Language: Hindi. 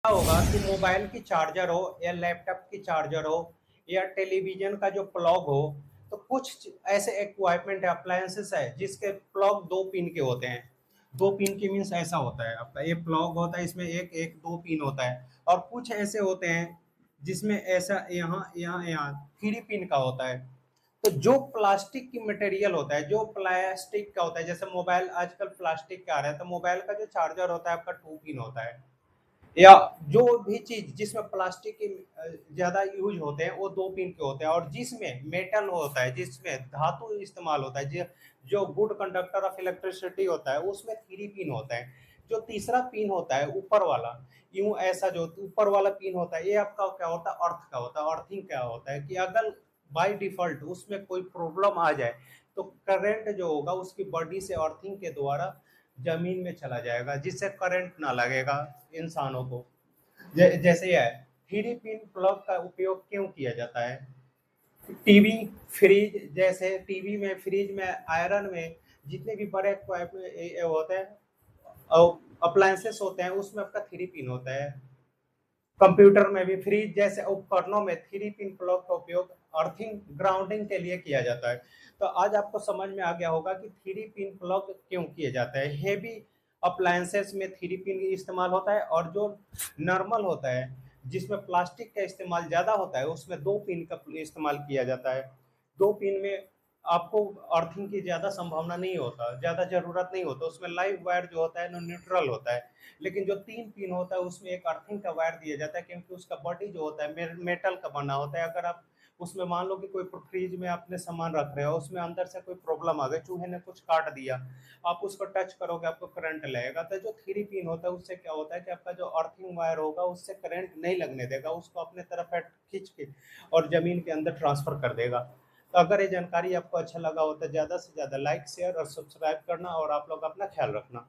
क्या होगा कि मोबाइल की चार्जर हो या लैपटॉप की चार्जर हो या टेलीविजन का जो प्लग हो, तो कुछ ऐसे इक्विपमेंट है, अप्लायंसेस है जिसके प्लग दो पिन के होते हैं। दो पिन की मीन्स ऐसा होता है, आपका ये प्लग होता है, इसमें एक एक दो पिन होता है। और कुछ ऐसे होते हैं जिसमें ऐसा यहाँ यहाँ यहाँ थ्री पिन का होता है। तो जो प्लास्टिक की मटेरियल होता है, जो प्लास्टिक का होता है, जैसे मोबाइल आजकल प्लास्टिक का आ रहा है, तो मोबाइल का जो चार्जर होता है आपका टू पिन होता है। या जो भी चीज जिसमें प्लास्टिक के ज्यादा यूज होते हैं वो दो पिन के होते हैं। और जिसमें मेटल होता है, जिसमें धातु इस्तेमाल होता है, जो गुड कंडक्टर ऑफ इलेक्ट्रिसिटी होता है, उसमें थ्री पिन होता है। जो तीसरा पिन होता है ऊपर वाला, यूं ऐसा जो ऊपर वाला पिन होता है, ये आपका क्या होता है, अर्थ का होता है। अर्थिंग क्या होता है कि अगर बाय डिफॉल्ट उसमें कोई प्रॉब्लम आ जाए, तो करंट जो होगा उसकी बॉडी से अर्थिंग के द्वारा जमीन में चला जाएगा, जिससे करंट ना लगेगा इंसानों को। जैसे यह है, थ्री पिन प्लग का उपयोग क्यों किया जाता है? टीवी, फ्रिज, जैसे टीवी में, फ्रिज में, आयरन में, जितने भी बड़े होते हैं, अप्लायंसेस होते हैं, उसमें आपका थ्री पिन होता है। कंप्यूटर में भी, फ्रिज जैसे उपकरणों में थ्री पिन प्लग का उपयोग अर्थिंग ग्राउंडिंग के लिए किया जाता है। तो आज आपको समझ में आ गया होगा कि थ्री पिन प्लग क्यों किए जाते हैं। हेवी अप्लायंसेस में थ्री पिन इस्तेमाल होता है, और जो नॉर्मल होता है जिसमें प्लास्टिक का इस्तेमाल ज़्यादा होता है, उसमें दो पिन का इस्तेमाल किया जाता है। दो पिन में आपको अर्थिंग की ज़्यादा संभावना नहीं होता, ज़्यादा ज़रूरत नहीं होता, उसमें लाइव वायर जो होता है ना न्यूट्रल होता है। लेकिन जो तीन पिन होता है उसमें एक अर्थिंग का वायर दिया जाता है, क्योंकि उसका बॉडी जो होता है मेटल का बना होता है। अगर आप उसमें मान लो कि कोई फ्रिज में आपने सामान रख रहे हो, उसमें अंदर से कोई प्रॉब्लम आ गई, चूहे ने कुछ काट दिया, आप उसको टच करोगे आपको करंट लगेगा। तो जो थ्री पिन होता है उससे क्या होता है कि आपका जो अर्थिंग वायर होगा उससे करंट नहीं लगने देगा, उसको अपने तरफ खींच के और जमीन के अंदर ट्रांसफर कर देगा। तो अगर ये जानकारी आपको अच्छा लगा हो तो ज़्यादा से ज़्यादा लाइक शेयर और सब्सक्राइब करना, और आप लोग अपना ख्याल रखना।